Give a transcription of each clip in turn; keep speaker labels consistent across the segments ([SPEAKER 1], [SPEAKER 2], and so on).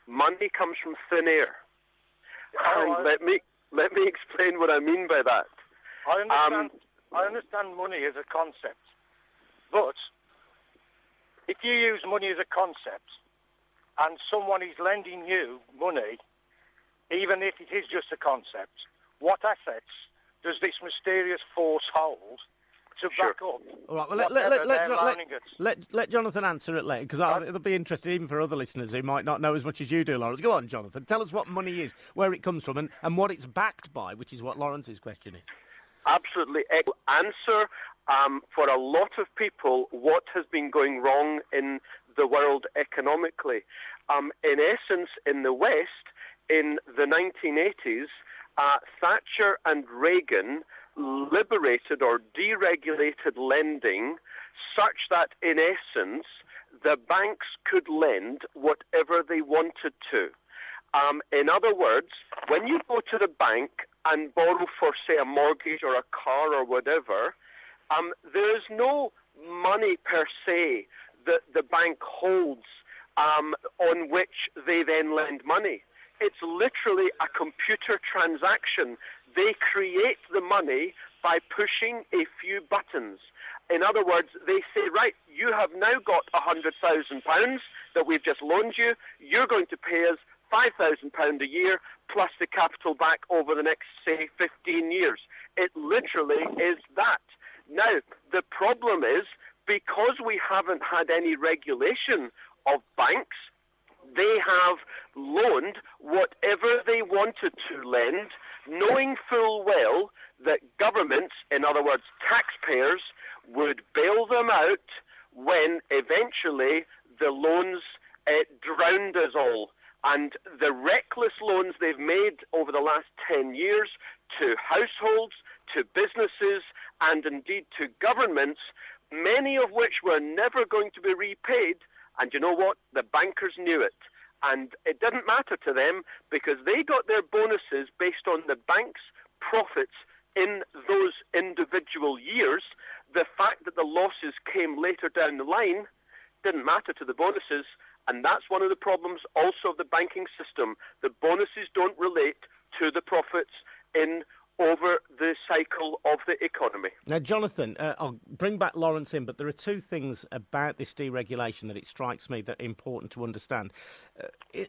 [SPEAKER 1] money comes from thin air. And let me explain what I mean by that.
[SPEAKER 2] I understand money as a concept, but if you use money as a concept and someone is lending you money, even if it is just a concept, what assets does this mysterious force hold to back up?
[SPEAKER 3] All right, well, let Jonathan answer it later, because it'll be interesting even for other listeners who might not know as much as you do, Lawrence. Go on, Jonathan. Tell us what money is, where it comes from, and what it's backed by, which is what Lawrence's question is.
[SPEAKER 1] Absolutely. Answer for a lot of people what has been going wrong in the world economically. In essence, in the West, in the 1980s, Thatcher and Reagan liberated or deregulated lending such that, in essence, the banks could lend whatever they wanted to. In other words, when you go to the bank and borrow for, say, a mortgage or a car or whatever, there is no money per se that the bank holds on which they then lend money. It's literally a computer transaction. They create the money by pushing a few buttons. In other words, they say, right, you have now got £100,000 that we've just loaned you. You're going to pay us £5,000 a year plus the capital back over the next, say, 15 years. It literally is that. Now, the problem is, because we haven't had any regulation of banks, they have loaned whatever they wanted to lend, knowing full well that governments, in other words, taxpayers, would bail them out when eventually the loans drowned us all. And the reckless loans they've made over the last 10 years to households, to businesses, and indeed to governments, many of which were never going to be repaid. And you know what? The bankers knew it. And it didn't matter to them because they got their bonuses based on the bank's profits in those individual years. The fact that the losses came later down the line didn't matter to the bonuses. And that's one of the problems also of the banking system. The bonuses don't relate to the profits in over the cycle of the economy.
[SPEAKER 3] Now, Jonathan, I'll bring back Lawrence in, but there are two things about this deregulation that it strikes me that are important to understand.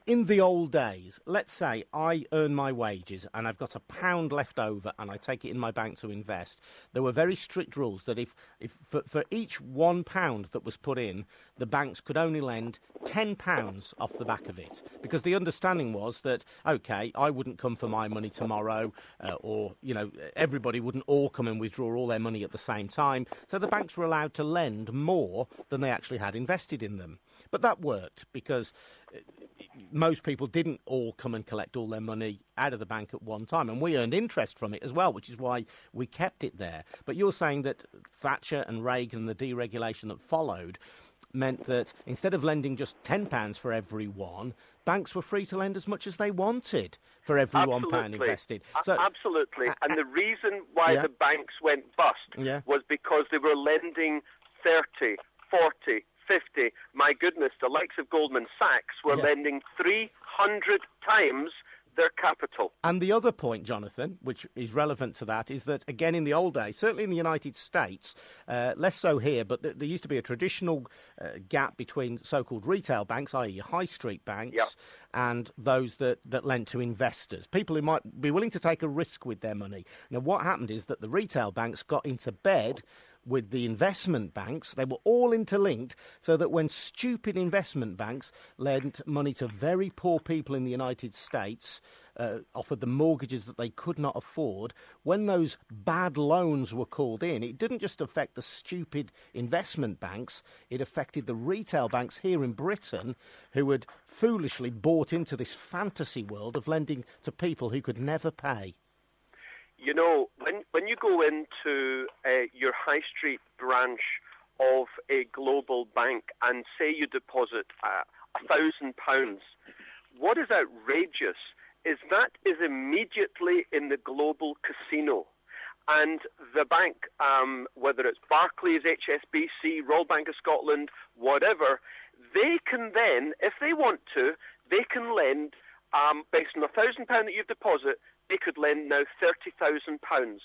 [SPEAKER 3] In the old days, let's say I earn my wages and I've got £1 left over and I take it in my bank to invest. There were very strict rules that if for each £1 that was put in, the banks could only lend £10 off the back of it, because the understanding was that, OK, I wouldn't come for my money tomorrow, or everybody wouldn't all come and withdraw all their money at the same time. So the banks were allowed to lend more than they actually had invested in them. But that worked because most people didn't all come and collect all their money out of the bank at one time. And we earned interest from it as well, which is why we kept it there. But you're saying that Thatcher and Reagan and the deregulation that followed meant that instead of lending just £10 for every one, banks were free to lend as much as they wanted for every £1 invested.
[SPEAKER 1] So, absolutely. And the reason why the banks went bust was because they were lending 30, 40, 50. My goodness, the likes of Goldman Sachs were lending 300 times their capital.
[SPEAKER 3] And the other point, Jonathan, which is relevant to that, is that, again, in the old days, certainly in the United States, less so here, but there used to be a traditional gap between so-called retail banks, i.e. high street banks, and those that lent to investors, people who might be willing to take a risk with their money. Now, what happened is that the retail banks got into bed with the investment banks. They were all interlinked, so that when stupid investment banks lent money to very poor people in the United States, offered them mortgages that they could not afford, when those bad loans were called in, it didn't just affect the stupid investment banks, it affected the retail banks here in Britain who had foolishly bought into this fantasy world of lending to people who could never pay.
[SPEAKER 1] You know, when you go into your high street branch of a global bank and say you deposit £1,000, what is outrageous is that is immediately in the global casino. And the bank, whether it's Barclays, HSBC, Royal Bank of Scotland, whatever, they can then, if they want to, they can lend, based on £1,000 that you deposit, they could lend now £30,000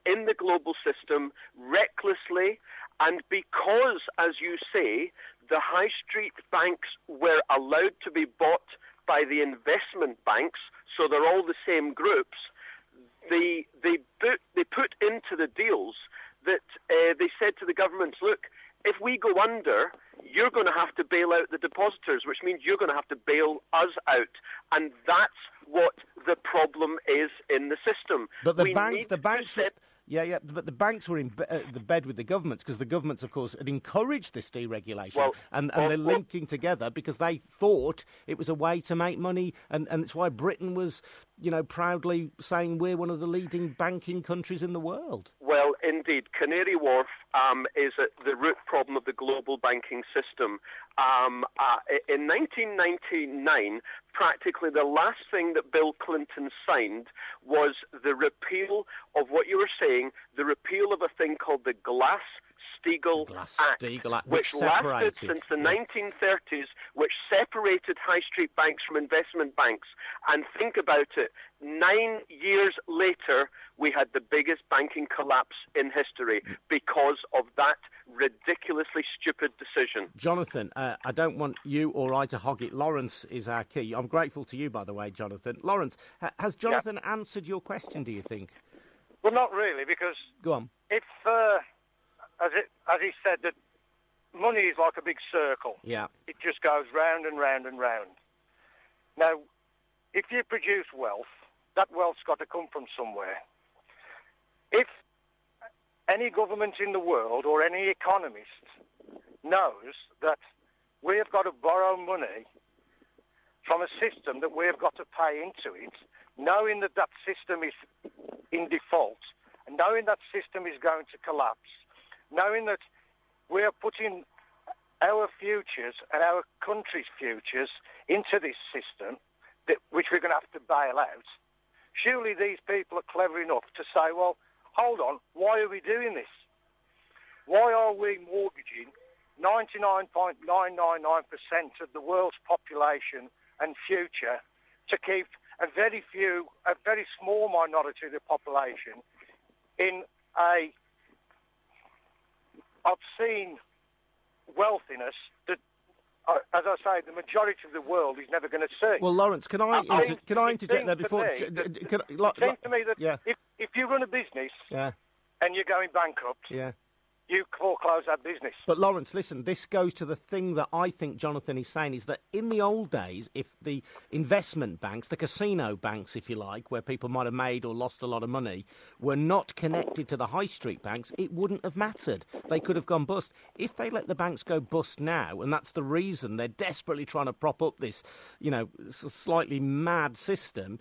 [SPEAKER 1] in the global system recklessly. And because, as you say, the high street banks were allowed to be bought by the investment banks, so they're all the same groups, they put into the deals that they said to the governments, look, if we go under, you're going to have to bail out the depositors, which means you're going to have to bail us out. And that's what the problem is in the system.
[SPEAKER 3] But the banks... but the banks were in the bed with the governments because the governments, of course, had encouraged this deregulation, and they're linking together because they thought it was a way to make money, and it's why Britain was, proudly saying we're one of the leading banking countries in the world.
[SPEAKER 1] Well, indeed, Canary Wharf is the root problem of the global banking system. In 1999, practically the last thing that Bill Clinton signed was the repeal of what you were saying, the repeal of a thing called the Glass-Steagall Act, which lasted since the 1930s, which separated high street banks from investment banks. And think about it, 9 years later, we had the biggest banking collapse in history because of that ridiculously stupid decision.
[SPEAKER 3] Jonathan, I don't want you or I to hog it. Lawrence is our key. I'm grateful to you, by the way, Jonathan. Lawrence, has Jonathan answered your question, do you think?
[SPEAKER 2] Well, not really, because
[SPEAKER 3] go on.
[SPEAKER 2] If, as he said, that money is like a big circle.
[SPEAKER 3] Yeah.
[SPEAKER 2] It just goes round and round and round. Now, if you produce wealth, that wealth's got to come from somewhere. If any government in the world or any economist knows that we have got to borrow money from a system that we have got to pay into it, knowing that that system is in default, and knowing that system is going to collapse, knowing that we are putting our futures and our country's futures into this system, which we're going to have to bail out, surely these people are clever enough to say, well, hold on, why are we doing this? Why are we mortgaging 99.999% of the world's population and future to keep a very small minority of the population in a obscene wealthiness that, as I say, the majority of the world is never going to see?
[SPEAKER 3] Well, Lawrence, can I interject there before?
[SPEAKER 2] It seems to me that if you run a business and you're going bankrupt, you foreclose that business.
[SPEAKER 3] But Lawrence, listen, this goes to the thing that I think Jonathan is saying, is that in the old days, if the investment banks, the casino banks, if you like, where people might have made or lost a lot of money, were not connected to the high street banks, it wouldn't have mattered. They could have gone bust. If they let the banks go bust now, and that's the reason they're desperately trying to prop up this, slightly mad system,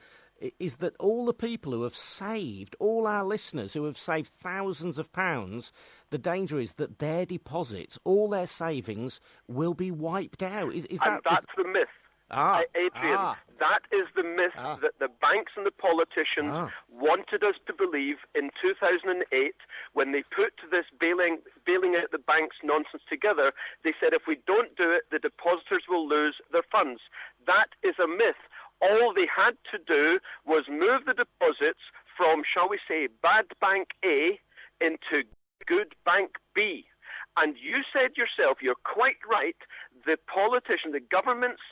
[SPEAKER 3] is that all the people who have saved, all our listeners who have saved thousands of pounds, the danger is that their deposits, all their savings, will be wiped out.
[SPEAKER 1] That's the myth. Adrian, that is the myth that the banks and the politicians wanted us to believe in 2008 when they put this bailing out the banks nonsense together. They said if we don't do it, the depositors will lose their funds. That is a myth. All they had to do was move the deposits from, shall we say, bad bank A into good bank B. And you said yourself, you're quite right, the politician, the governments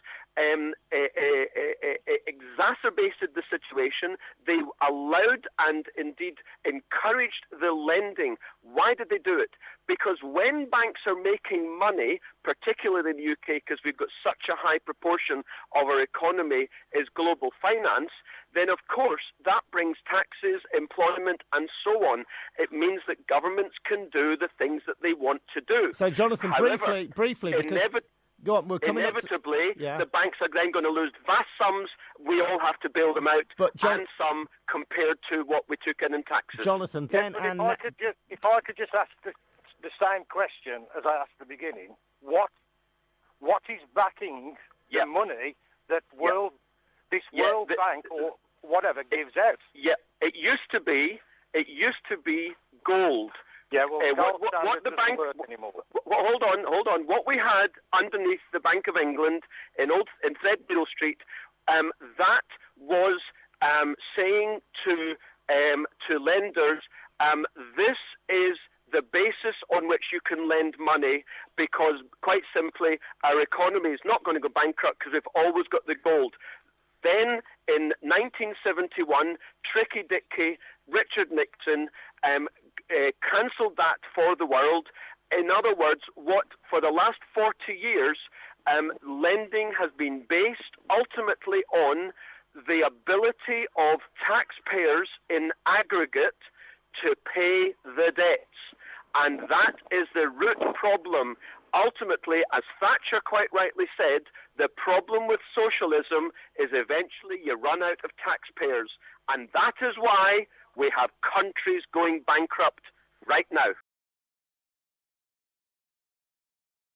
[SPEAKER 1] exacerbated the situation. They allowed and indeed encouraged the lending. Why did they do it? Because when banks are making money, particularly in the UK, because we've got such a high proportion of our economy is global finance, then of course that brings taxes, employment and so on. It means that governments can do the things that they want to do.
[SPEAKER 3] So Jonathan,
[SPEAKER 1] However,
[SPEAKER 3] briefly, because... Go on,
[SPEAKER 1] inevitably, the banks are then going to lose vast sums. We all have to bail them out, and some compared to what we took in taxes.
[SPEAKER 3] Jonathan, then...
[SPEAKER 2] If I could just ask the same question as I asked at the beginning, what is backing the money that this World Bank or whatever gives out?
[SPEAKER 1] Yeah, it used to be gold.
[SPEAKER 2] Yeah, well,
[SPEAKER 1] what the bank
[SPEAKER 2] work anymore.
[SPEAKER 1] Hold on. What we had underneath the Bank of England in Threadneedle Street, that was saying to lenders, this is the basis on which you can lend money, because quite simply our economy is not going to go bankrupt because we've always got the gold. Then in 1971, Tricky Dicky, Richard Nixon cancelled that for the world. In other words, what for the last 40 years, lending has been based ultimately on the ability of taxpayers in aggregate to pay the debts. And that is the root problem. Ultimately, as Thatcher quite rightly said, the problem with socialism is eventually you run out of taxpayers. And that is why we have countries going bankrupt right now.